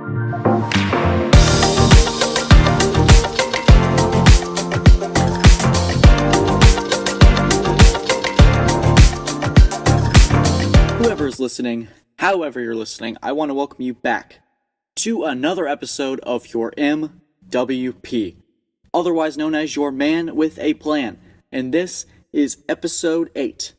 Whoever is listening, however you're listening, I want to welcome you back to another episode of your MWP, otherwise known as your man with a plan, and this is episode 8.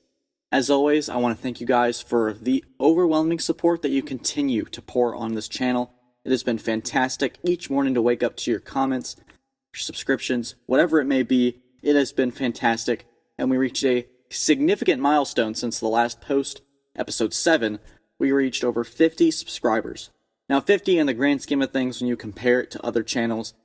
As always, I want to thank you guys for the overwhelming support that you continue to pour on this channel. It has been fantastic each morning to wake up to your comments, your subscriptions, whatever it may be. It has been fantastic, and we reached a significant milestone since the last post. Episode 7, we reached over 50 subscribers. Now 50 in the grand scheme of things when you compare it to other channels,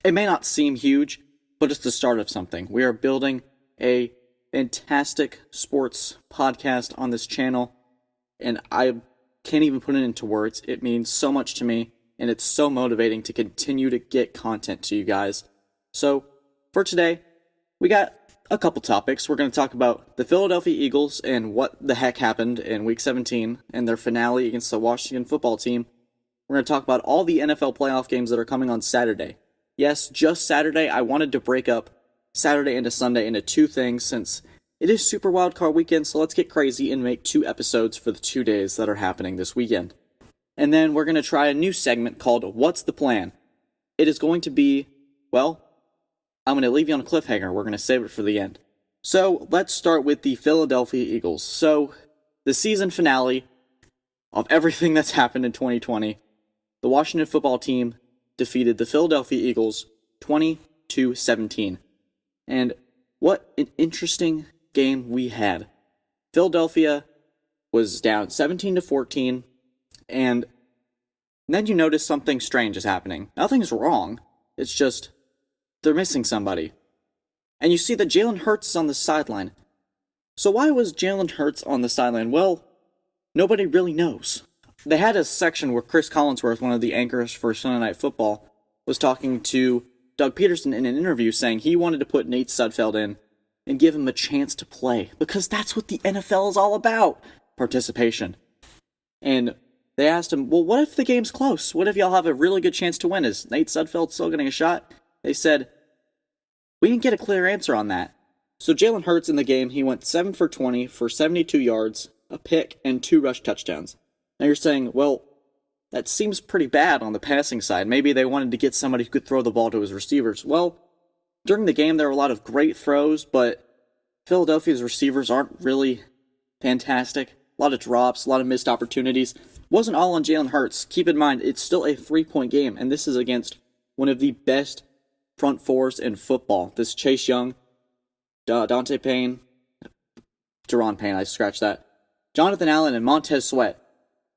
it may not seem huge, but it's the start of something. We are building a fantastic sports podcast on this channel, and I can't even put it into words. It means so much to me, and it's so motivating to continue to get content to you guys. So, for today, we got a couple topics. We're going to talk about the Philadelphia Eagles and what the heck happened in Week 17 and their finale against the Washington football team. We're going to talk about all the NFL playoff games that are coming on Saturday. Yes, just Saturday. I wanted to break up Saturday into Sunday into two things since it is Super Wildcard Weekend, so let's get crazy and make 2 episodes for the 2 days that are happening this weekend. And then we're going to try a new segment called What's the Plan? It is going to be, well, I'm going to leave you on a cliffhanger. We're going to save it for the end. So, let's start with the Philadelphia Eagles. So, the season finale of everything that's happened in 2020, the Washington football team defeated the Philadelphia Eagles 20-17. And what an interesting game we had. Philadelphia was down 17-14, and then you notice something strange is happening. Nothing's wrong. It's just they're missing somebody. And you see that Jalen Hurts is on the sideline. So why was Jalen Hurts on the sideline? Well, nobody really knows. They had a section where Chris Collinsworth, one of the anchors for Sunday Night Football, was talking to Doug Peterson in an interview saying he wanted to put Nate Sudfeld in and give him a chance to play. Because that's what the NFL is all about. Participation. And they asked him, well, what if the game's close? What if y'all have a really good chance to win? Is Nate Sudfeld still getting a shot? They said, we didn't get a clear answer on that. So Jalen Hurts in the game, he went 7 for 20 for 72 yards, a pick, and 2 rush touchdowns. Now you're saying, well, that seems pretty bad on the passing side. Maybe they wanted to get somebody who could throw the ball to his receivers. Well, during the game there were a lot of great throws, but Philadelphia's receivers aren't really fantastic. A lot of drops, a lot of missed opportunities. It wasn't all on Jalen Hurts. Keep in mind, it's still a 3-point game, and this is against one of the best front fours in football. This Chase Young, Dante Payne, Deron Payne, I scratched that, Jonathan Allen, and Montez Sweat.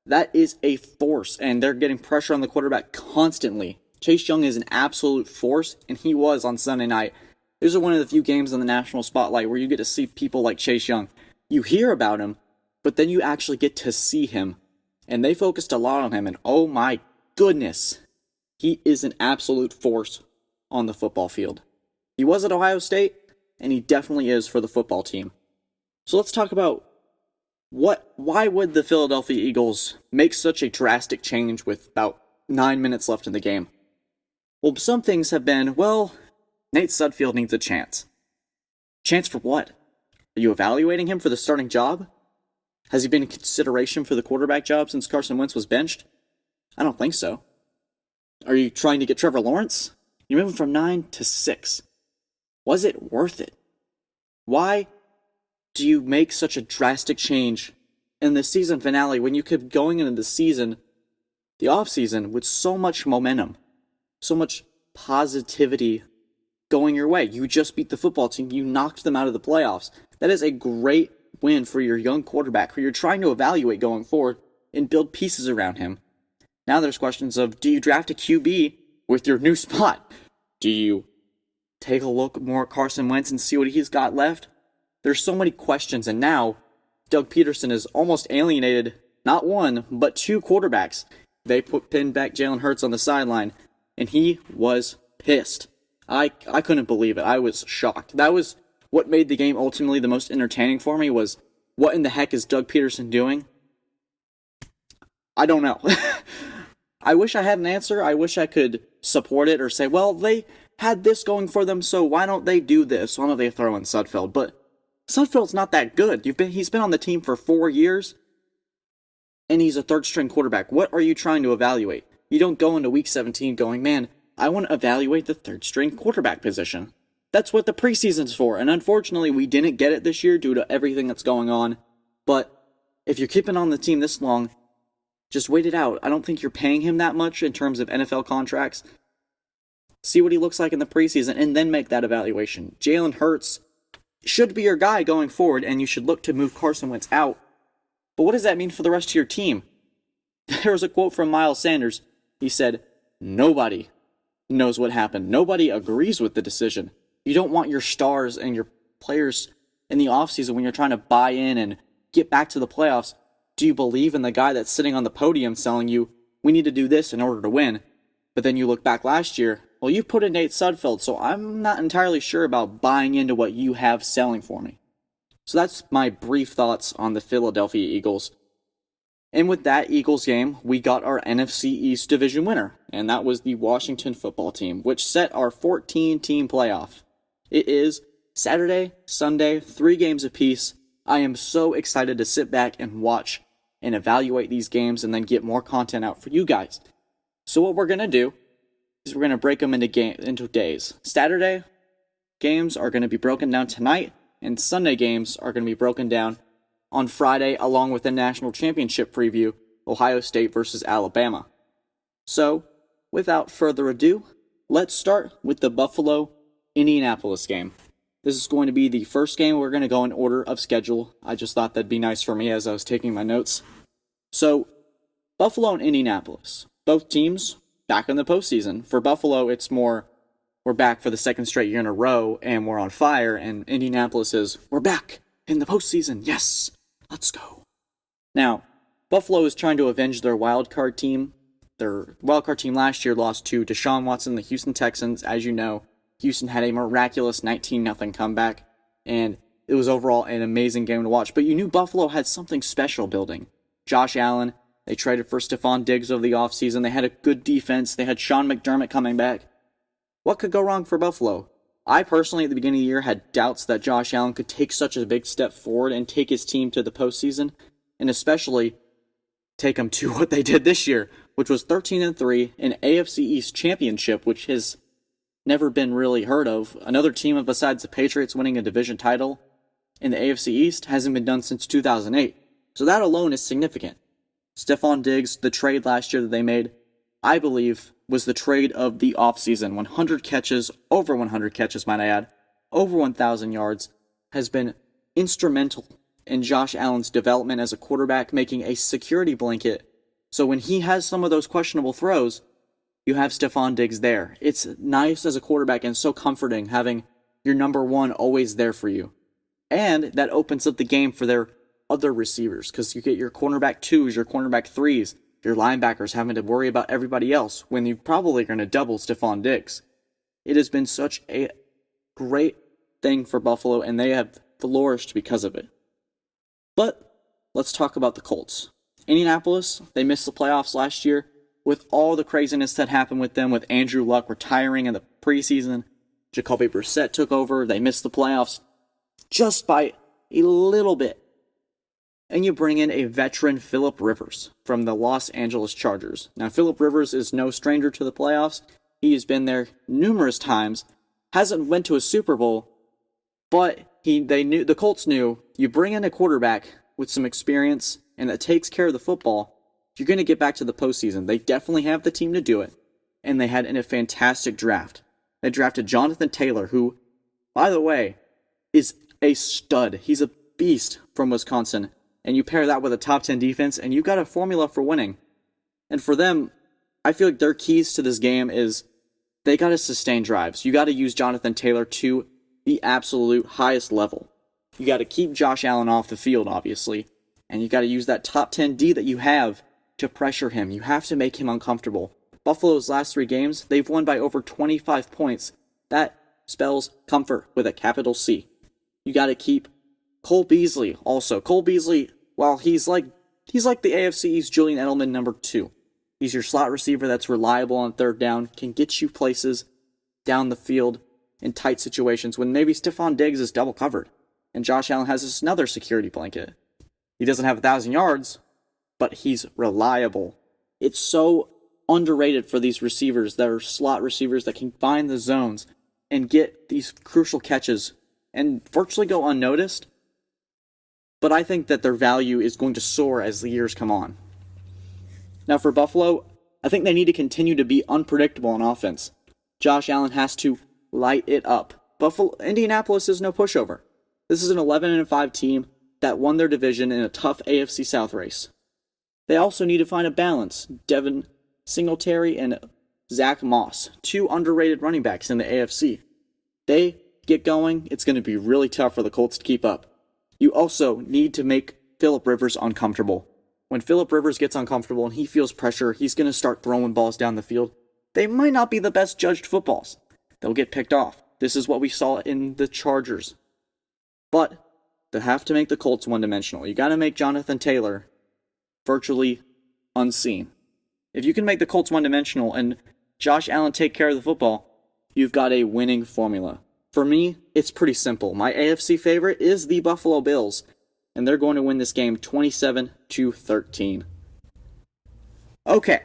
That is a force, and they're getting pressure on the quarterback constantly. Chase Young is an absolute force, and he was on Sunday night. These are one of the few games in the national spotlight where you get to see people like Chase Young. You hear about him, but then you actually get to see him. And they focused a lot on him, and oh my goodness, he is an absolute force on the football field. He was at Ohio State, and he definitely is for the football team. So let's talk about why would the Philadelphia Eagles make such a drastic change with about 9 minutes left in the game? Well, some things have been, well, Nate Sudfeld needs a chance. Chance for what? Are you evaluating him for the starting job? Has he been in consideration for the quarterback job since Carson Wentz was benched? I don't think so. Are you trying to get Trevor Lawrence? You moved from 9 to 6. Was it worth it? Why do you make such a drastic change in the season finale when you could going into the season, the offseason, with so much momentum, so much positivity going your way? You just beat the football team. You knocked them out of the playoffs. That is a great win for your young quarterback who you're trying to evaluate going forward and build pieces around him. Now there's questions of, do you draft a QB with your new spot? Do you take a look more at Carson Wentz and see what he's got left? There's so many questions, and now Doug Peterson has almost alienated not one, but 2 quarterbacks. They pinned back Jalen Hurts on the sideline, and he was pissed. I couldn't believe it. I was shocked. That was what made the game ultimately the most entertaining for me, was what in the heck is Doug Peterson doing? I don't know. I wish I had an answer. I wish I could support it or say, well, they had this going for them, so why don't they do this? Why don't they throw in Sudfeld? But Sudfeld's not that good. He's been on the team for 4 years, and he's a third-string quarterback. What are you trying to evaluate? You don't go into Week 17 going, man, I want to evaluate the third-string quarterback position. That's what the preseason's for, and unfortunately, we didn't get it this year due to everything that's going on. But if you're keeping on the team this long, just wait it out. I don't think you're paying him that much in terms of NFL contracts. See what he looks like in the preseason, and then make that evaluation. Jalen Hurts should be your guy going forward, and you should look to move Carson Wentz out. But what does that mean for the rest of your team? There was a quote from Miles Sanders. He said, nobody knows what happened. Nobody agrees with the decision. You don't want your stars and your players in the offseason when you're trying to buy in and get back to the playoffs. Do you believe in the guy that's sitting on the podium telling you, we need to do this in order to win? But then you look back last year, well, you put in Nate Sudfeld, so I'm not entirely sure about buying into what you have selling for me. So that's my brief thoughts on the Philadelphia Eagles. And with that Eagles game, we got our NFC East division winner, and that was the Washington football team, which set our 14-team playoff. It is Saturday, Sunday, 3 games apiece. I am so excited to sit back and watch and evaluate these games and then get more content out for you guys. So what we're going to do is we're going to break them into days. Saturday games are going to be broken down tonight, and Sunday games are going to be broken down on Friday, along with the national championship preview, Ohio State versus Alabama. So, without further ado, let's start with the Buffalo-Indianapolis game. This is going to be the first game. We're going to go in order of schedule. I just thought that'd be nice for me as I was taking my notes. So, Buffalo and Indianapolis. Both teams back in the postseason. For Buffalo, it's more, we're back for the second straight year in a row, and we're on fire, and Indianapolis is, we're back in the postseason. Yes, let's go. Now, Buffalo is trying to avenge their wildcard team. Their wildcard team last year lost to Deshaun Watson, the Houston Texans. As you know, Houston had a miraculous 19-0 comeback, and it was overall an amazing game to watch. But you knew Buffalo had something special building. Josh Allen, they traded for Stephon Diggs over the offseason. They had a good defense. They had Sean McDermott coming back. What could go wrong for Buffalo? I personally, at the beginning of the year, had doubts that Josh Allen could take such a big step forward and take his team to the postseason, and especially take them to what they did this year, which was 13-3, an AFC East championship, which has never been really heard of. Another team besides the Patriots winning a division title in the AFC East hasn't been done since 2008. So that alone is significant. Stephon Diggs, the trade last year that they made, I believe, was the trade of the offseason. 100 catches, over 100 catches, might I add, over 1,000 yards, has been instrumental in Josh Allen's development as a quarterback, making a security blanket. So when he has some of those questionable throws, you have Stephon Diggs there. It's nice as a quarterback and so comforting having your number one always there for you. And that opens up the game for their other receivers, because you get your cornerback 2s, your cornerback 3s, your linebackers having to worry about everybody else when you're probably going to double Stephon Diggs. It has been such a great thing for Buffalo, and they have flourished because of it. But let's talk about the Colts. Indianapolis, they missed the playoffs last year with all the craziness that happened with them, with Andrew Luck retiring in the preseason. Jacoby Brissett took over. They missed the playoffs just by a little bit. And you bring in a veteran Phillip Rivers from the Los Angeles Chargers. Now, Phillip Rivers is no stranger to the playoffs. He has been there numerous times, hasn't went to a Super Bowl, but the Colts knew you bring in a quarterback with some experience and that takes care of the football, you're going to get back to the postseason. They definitely have the team to do it, and they had a fantastic draft. They drafted Jonathan Taylor, who, by the way, is a stud. He's a beast from Wisconsin. And you pair that with a top 10 defense, and you've got a formula for winning. And for them, I feel like their keys to this game is they got to sustain drives. You got to use Jonathan Taylor to the absolute highest level. You got to keep Josh Allen off the field, obviously. And you got to use that top 10 D that you have to pressure him. You have to make him uncomfortable. Buffalo's last 3 games, they've won by over 25 points. That spells comfort with a capital C. You got to keep Cole Beasley also. Cole Beasley, while he's like the AFC East Julian Edelman number 2. He's your slot receiver that's reliable on third down, can get you places down the field in tight situations when maybe Stephon Diggs is double covered and Josh Allen has this another security blanket. He doesn't have 1,000 yards, but he's reliable. It's so underrated for these receivers that are slot receivers that can find the zones and get these crucial catches and virtually go unnoticed. But I think that their value is going to soar as the years come on. Now for Buffalo, I think they need to continue to be unpredictable on offense. Josh Allen has to light it up. Indianapolis is no pushover. This is an 11-5 team that won their division in a tough AFC South race. They also need to find a balance. Devin Singletary and Zach Moss, two underrated running backs in the AFC. They get going, it's going to be really tough for the Colts to keep up. You also need to make Phillip Rivers uncomfortable. When Phillip Rivers gets uncomfortable and he feels pressure, he's going to start throwing balls down the field. They might not be the best judged footballs. They'll get picked off. This is what we saw in the Chargers. But they have to make the Colts one-dimensional. You got to make Jonathan Taylor virtually unseen. If you can make the Colts one-dimensional and Josh Allen take care of the football, you've got a winning formula. For me, it's pretty simple. My AFC favorite is the Buffalo Bills, and they're going to win this game 27-13. Okay,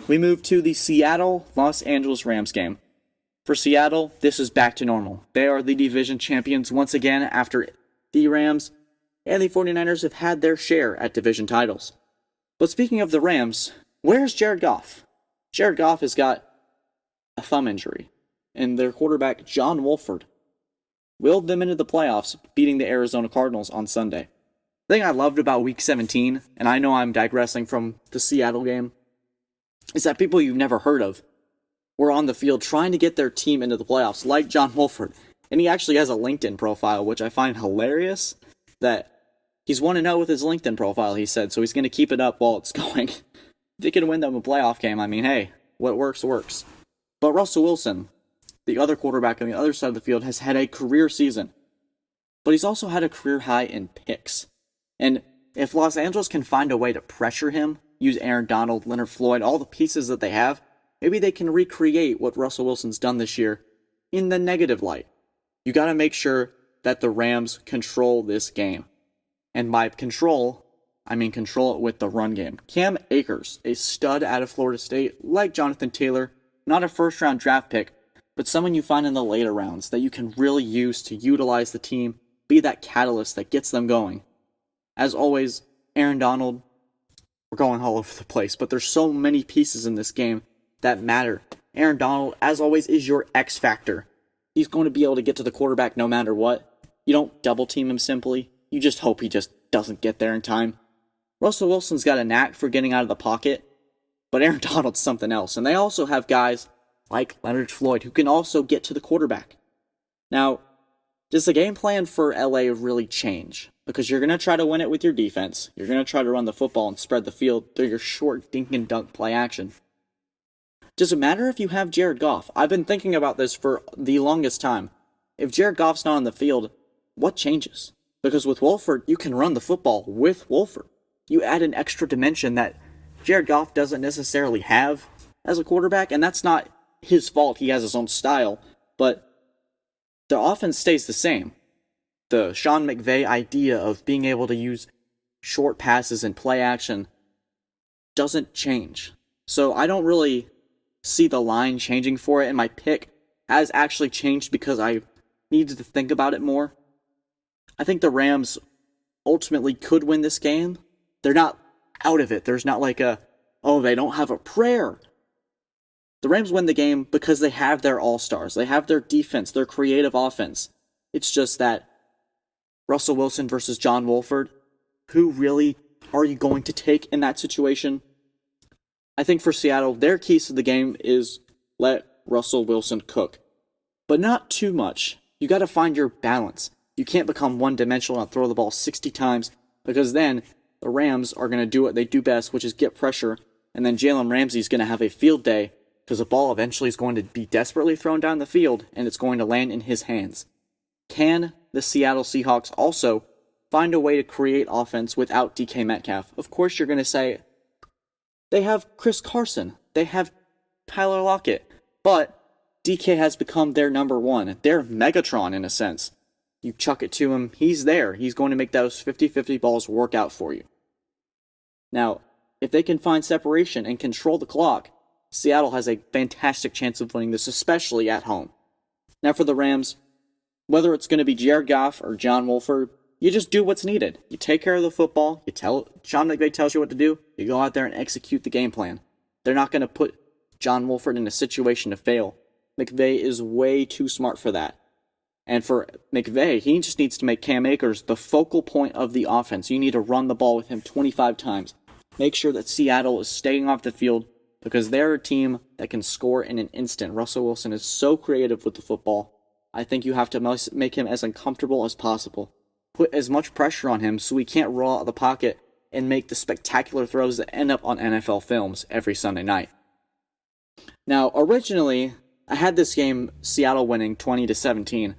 we move to the Seattle-Los Angeles Rams game. For Seattle, this is back to normal. They are the division champions once again after the Rams and the 49ers have had their share at division titles. But speaking of the Rams, where's Jared Goff? Jared Goff has got a thumb injury, and their quarterback, John Wolford, willed them into the playoffs, beating the Arizona Cardinals on Sunday. The thing I loved about Week 17, and I know I'm digressing from the Seattle game, is that people you've never heard of were on the field trying to get their team into the playoffs, like John Wolford. And he actually has a LinkedIn profile, which I find hilarious, that he's 1-0 with his LinkedIn profile, he said, so he's going to keep it up while it's going. If they can win them a playoff game, I mean, hey, what works, works. But Russell Wilson, the other quarterback on the other side of the field, has had a career season. But he's also had a career high in picks. And if Los Angeles can find a way to pressure him, use Aaron Donald, Leonard Floyd, all the pieces that they have, maybe they can recreate what Russell Wilson's done this year in the negative light. You got to make sure that the Rams control this game. And by control, I mean control it with the run game. Cam Akers, a stud out of Florida State, like Jonathan Taylor, not a first-round draft pick, but someone you find in the later rounds that you can really use to utilize the team, be that catalyst that gets them going. As always, Aaron Donald, we're going all over the place, but there's so many pieces in this game that matter. Aaron Donald, as always, is your X factor. He's going to be able to get to the quarterback no matter what. You don't double team him simply. You just hope he just doesn't get there in time. Russell Wilson's got a knack for getting out of the pocket, but Aaron Donald's something else. And they also have guys like Leonard Floyd who can also get to the quarterback. Now, does the game plan for LA really change? Because you're going to try to win it with your defense. You're going to try to run the football and spread the field through your short dink and dunk play action. Does it matter if you have Jared Goff? I've been thinking about this for the longest time. If Jared Goff's not on the field, what changes? Because with Wolford, you can run the football with Wolford. You add an extra dimension that Jared Goff doesn't necessarily have as a quarterback, and that's not his fault. He has his own style, but the offense stays the same. The Sean McVay idea of being able to use short passes and play action doesn't change. So I don't really see the line changing for it, and my pick has actually changed because I needed to think about it more. I think the Rams ultimately could win this game. They're not out of it. There's not like they don't have a prayer. The Rams win the game because they have their all-stars. They have their defense, their creative offense. It's just that Russell Wilson versus John Wolford, who really are you going to take in that situation? I think for Seattle, their keys to the game is let Russell Wilson cook. But not too much. You got to find your balance. You can't become one-dimensional and throw the ball 60 times, because then the Rams are going to do what they do best, which is get pressure, and then Jalen Ramsey's going to have a field day, because the ball eventually is going to be desperately thrown down the field, and it's going to land in his hands. Can the Seattle Seahawks also find a way to create offense without DK Metcalf? Of course you're going to say, They have Chris Carson. They have Tyler Lockett. But DK has become their number one. Their Megatron, in a sense. You chuck it to him, he's there. He's going to make those 50-50 balls work out for you. Now, if they can find separation and control the clock, Seattle has a fantastic chance of winning this, especially at home. Now for the Rams, whether it's going to be Jared Goff or John Wolford, you just do what's needed. You take care of the football, Sean McVay tells you what to do, you go out there and execute the game plan. They're not going to put John Wolford in a situation to fail. McVay is way too smart for that. And for McVay, he just needs to make Cam Akers the focal point of the offense. You need to run the ball with him 25 times. Make sure that Seattle is staying off the field because they're a team that can score in an instant. Russell Wilson is so creative with the football. I think you have to make him as uncomfortable as possible. Put as much pressure on him so he can't roll out the pocket and make the spectacular throws that end up on NFL films every Sunday night. Now, originally, I had this game Seattle winning 20-17.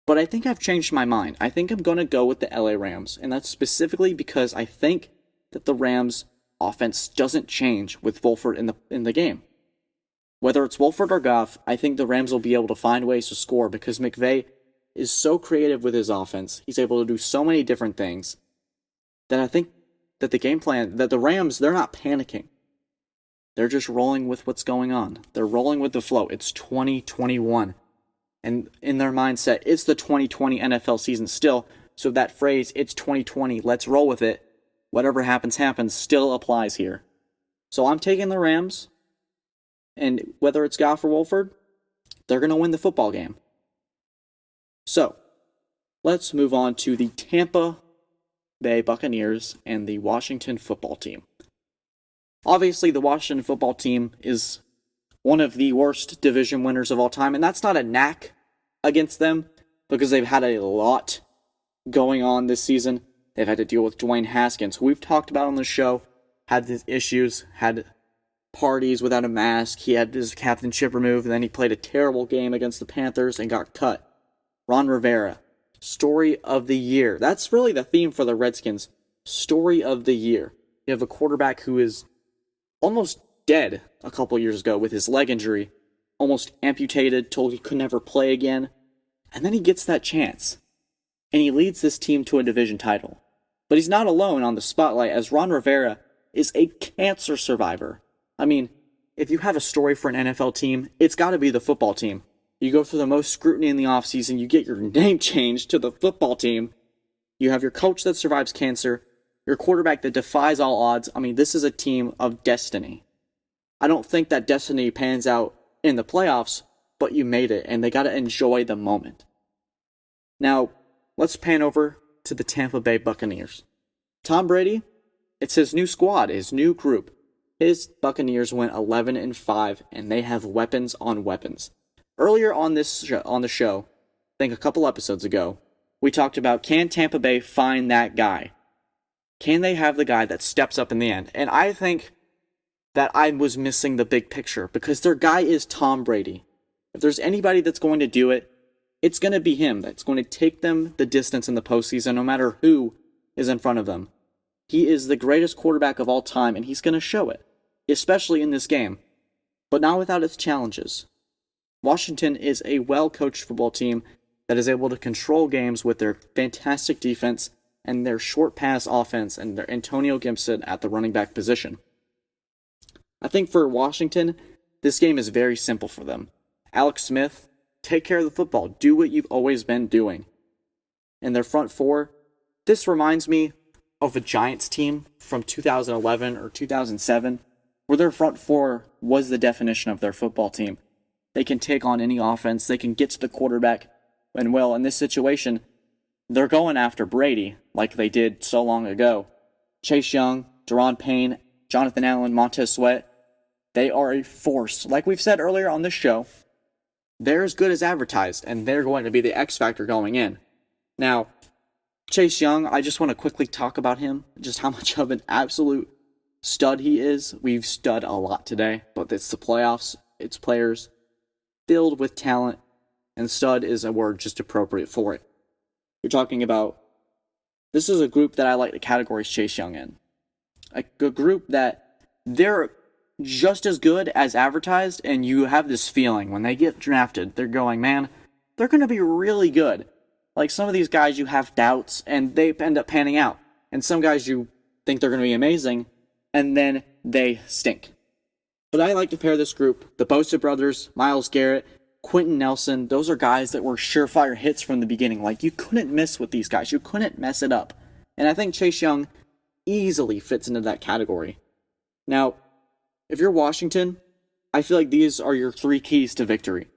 But I think I've changed my mind. I think I'm going to go with the LA Rams. And that's specifically because I think that the Rams offense doesn't change with Wolford in the game. Whether it's Wolford or Goff, I think the Rams will be able to find ways to score because McVay is so creative with his offense. He's able to do so many different things that I think that the game plan, that the Rams, they're not panicking. They're just rolling with what's going on. They're rolling with the flow. It's 2021. And in their mindset, it's the 2020 NFL season still. So that phrase, it's 2020, let's roll with it. Whatever happens, happens, still applies here. So I'm taking the Rams. And whether it's Goff or Wolford, they're going to win the football game. So, let's move on to the Tampa Bay Buccaneers and the Washington football team. Obviously, the Washington football team is one of the worst division winners of all time, and that's not a knack against them because they've had a lot going on this season. They've had to deal with Dwayne Haskins, who we've talked about on the show, had his issues, had parties without a mask, he had his captainship removed, and then he played a terrible game against the Panthers and got cut. Ron Rivera, story of the year. That's really the theme for the Redskins. Story of the year. You have a quarterback who is almost dead a couple years ago with his leg injury, almost amputated, told he could never play again, and then he gets that chance, and he leads this team to a division title. But he's not alone on the spotlight, as Ron Rivera is a cancer survivor. I mean, if you have a story for an NFL team, it's got to be the football team. You go through the most scrutiny in the offseason, you get your name changed to the football team, you have your coach that survives cancer, your quarterback that defies all odds. I mean, this is a team of destiny. I don't think that destiny pans out in the playoffs, but you made it, and they got to enjoy the moment. Now, let's pan over to the Tampa Bay Buccaneers. Tom Brady, it's his new squad, his new group. His Buccaneers went 11-5, and they have weapons on weapons. Earlier on the show, I think a couple episodes ago, we talked about, can Tampa Bay find that guy? Can they have the guy that steps up in the end? And I think that I was missing the big picture because their guy is Tom Brady. If there's anybody that's going to do it, it's going to be him. That's going to take them the distance in the postseason no matter who is in front of them. He is the greatest quarterback of all time, and he's going to show it, especially in this game, but not without its challenges. Washington is a well-coached football team that is able to control games with their fantastic defense and their short pass offense and their Antonio Gibson at the running back position. I think for Washington, this game is very simple for them. Alex Smith, take care of the football. Do what you've always been doing. And their front four, this reminds me of a Giants team from 2011 or 2007, where their front four was the definition of their football team. They can take on any offense. They can get to the quarterback. And well, in this situation, they're going after Brady like they did so long ago. Chase Young, Deron Payne, Jonathan Allen, Montez Sweat, they are a force. Like we've said earlier on this show, they're as good as advertised, and they're going to be the X factor going in. Now, Chase Young, I just want to quickly talk about him, just how much of an absolute stud he is. We've stud a lot today, but it's the playoffs, it's players filled with talent, and stud is a word just appropriate for it. You're talking about, this is a group that I like to categorize Chase Young in. A group that they're just as good as advertised, and you have this feeling when they get drafted, they're going, man, they're going to be really good. Like some of these guys you have doubts, and they end up panning out. And some guys you think they're going to be amazing, and then they stink. But I like to pair this group, the Bosa brothers, Myles Garrett, Quentin Nelson. Those are guys that were surefire hits from the beginning. Like, you couldn't miss with these guys. You couldn't mess it up. And I think Chase Young easily fits into that category. Now, if you're Washington, I feel like these are your 3 keys to victory.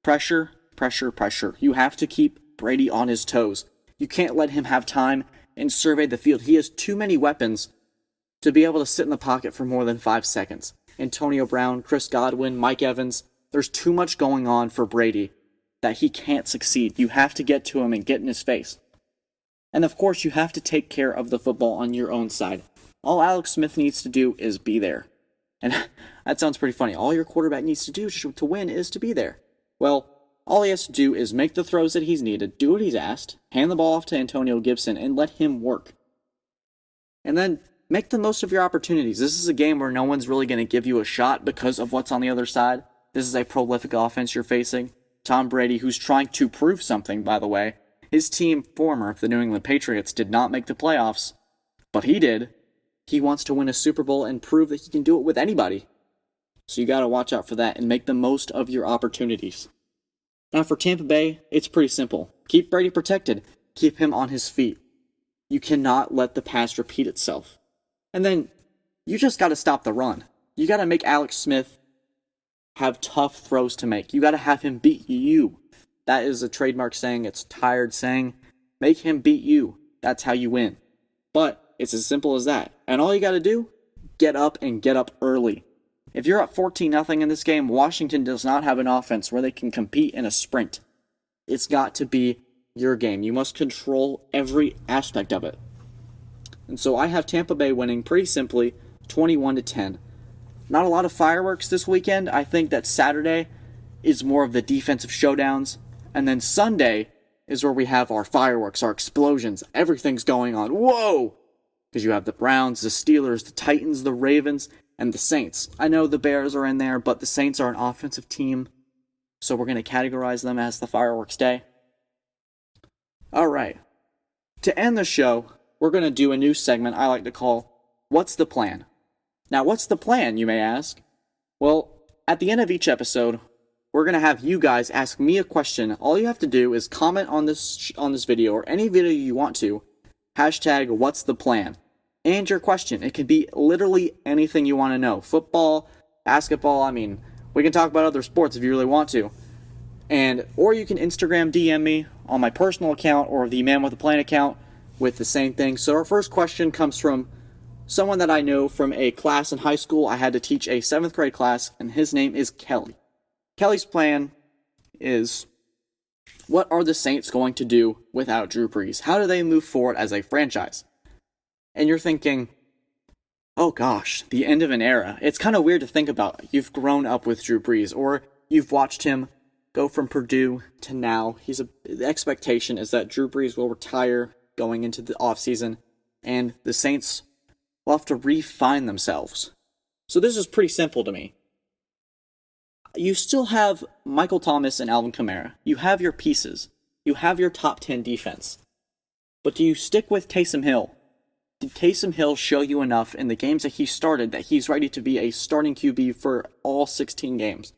Pressure, pressure, pressure. You have to keep Brady on his toes. You can't let him have time and survey the field. He has too many weapons to be able to sit in the pocket for more than 5 seconds. Antonio Brown, Chris Godwin, Mike Evans. There's too much going on for Brady that he can't succeed. You have to get to him and get in his face. And of course, you have to take care of the football on your own side. All Alex Smith needs to do is be there. And that sounds pretty funny. All your quarterback needs to do to win is to be there. Well, all he has to do is make the throws that he's needed, do what he's asked, hand the ball off to Antonio Gibson, and let him work. And then make the most of your opportunities. This is a game where no one's really going to give you a shot because of what's on the other side. This is a prolific offense you're facing. Tom Brady, who's trying to prove something, by the way. His team, former the New England Patriots, did not make the playoffs, but he did. He wants to win a Super Bowl and prove that he can do it with anybody. So you got to watch out for that and make the most of your opportunities. Now for Tampa Bay, it's pretty simple. Keep Brady protected. Keep him on his feet. You cannot let the past repeat itself. And then you just got to stop the run. You got to make Alex Smith have tough throws to make. You got to have him beat you. That is a trademark saying. It's a tired saying. Make him beat you. That's how you win. But it's as simple as that. And all you got to do, get up and get up early. If you're up 14-0 in this game, Washington does not have an offense where they can compete in a sprint. It's got to be your game. You must control every aspect of it. And so I have Tampa Bay winning pretty simply 21-10. Not a lot of fireworks this weekend. I think that Saturday is more of the defensive showdowns. And then Sunday is where we have our fireworks, our explosions. Everything's going on. Whoa! Because you have the Browns, the Steelers, the Titans, the Ravens, and the Saints. I know the Bears are in there, but the Saints are an offensive team. So we're going to categorize them as the fireworks day. Alright. To end the show, we're going to do a new segment I like to call What's the Plan? Now, what's the plan, you may ask? Well, at the end of each episode, we're going to have you guys ask me a question. All you have to do is comment on this video or any video you want to. Hashtag What's the Plan? And your question. It could be literally anything you want to know. Football, basketball, I mean, we can talk about other sports if you really want to. Or you can Instagram DM me on my personal account or the Man with a Plan account with the same thing. So our first question comes from someone that I know from a class in high school. I had to teach a 7th grade class, and his name is Kelly. Kelly's plan is, what are the Saints going to do without Drew Brees? How do they move forward as a franchise? And you're thinking, oh gosh, the end of an era. It's kind of weird to think about. You've grown up with Drew Brees, or you've watched him go from Purdue to now. The expectation is that Drew Brees will retire going into the offseason, and the Saints will have to refine themselves. So this is pretty simple to me. You still have Michael Thomas and Alvin Kamara. You have your pieces. You have your top 10 defense. But do you stick with Taysom Hill? Did Taysom Hill show you enough in the games that he started that he's ready to be a starting QB for all 16 games?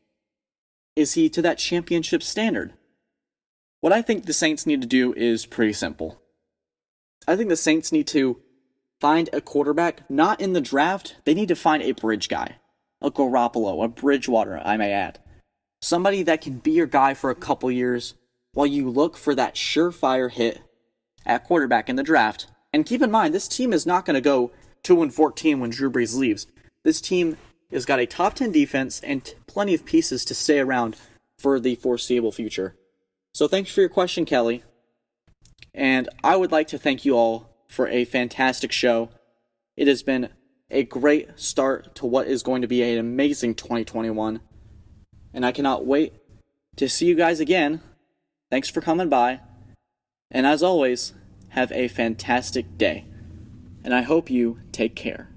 Is he to that championship standard? What I think the Saints need to do is pretty simple. I think the Saints need to find a quarterback, not in the draft. They need to find a bridge guy. A Garoppolo, a Bridgewater, I may add. Somebody that can be your guy for a couple years while you look for that surefire hit at quarterback in the draft. And keep in mind, this team is not going to go 2-14 when Drew Brees leaves. This team has got a top 10 defense and plenty of pieces to stay around for the foreseeable future. So thanks for your question, Kelly. And I would like to thank you all for a fantastic show. It has been a great start to what is going to be an amazing 2021. And I cannot wait to see you guys again. Thanks for coming by. And as always, have a fantastic day. And I hope you take care.